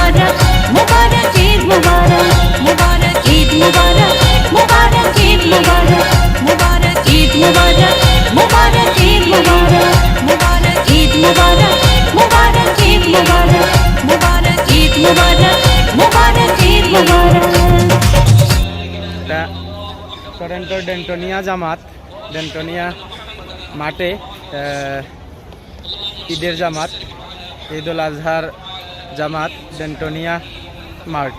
मुबारक मुबारक ईद मुबारक मुबारक ईद मुबारक मुबारक ईद मुबारक मुबारक ईद मुबारक मुबारक ईद मुबारक मुबारक ईद मुबारक मुबारक ईद मुबारक मुबारक ईद मुबारक मुबारक ईद मुबारक। টরন্টোর ডেন্টোনিয়া জামাত, ডেন্টোনিয়া মাঠে ঈদের জামাত, ঈদ উল আজহার জামাত, ডেন্টোনিয়া মাঠ।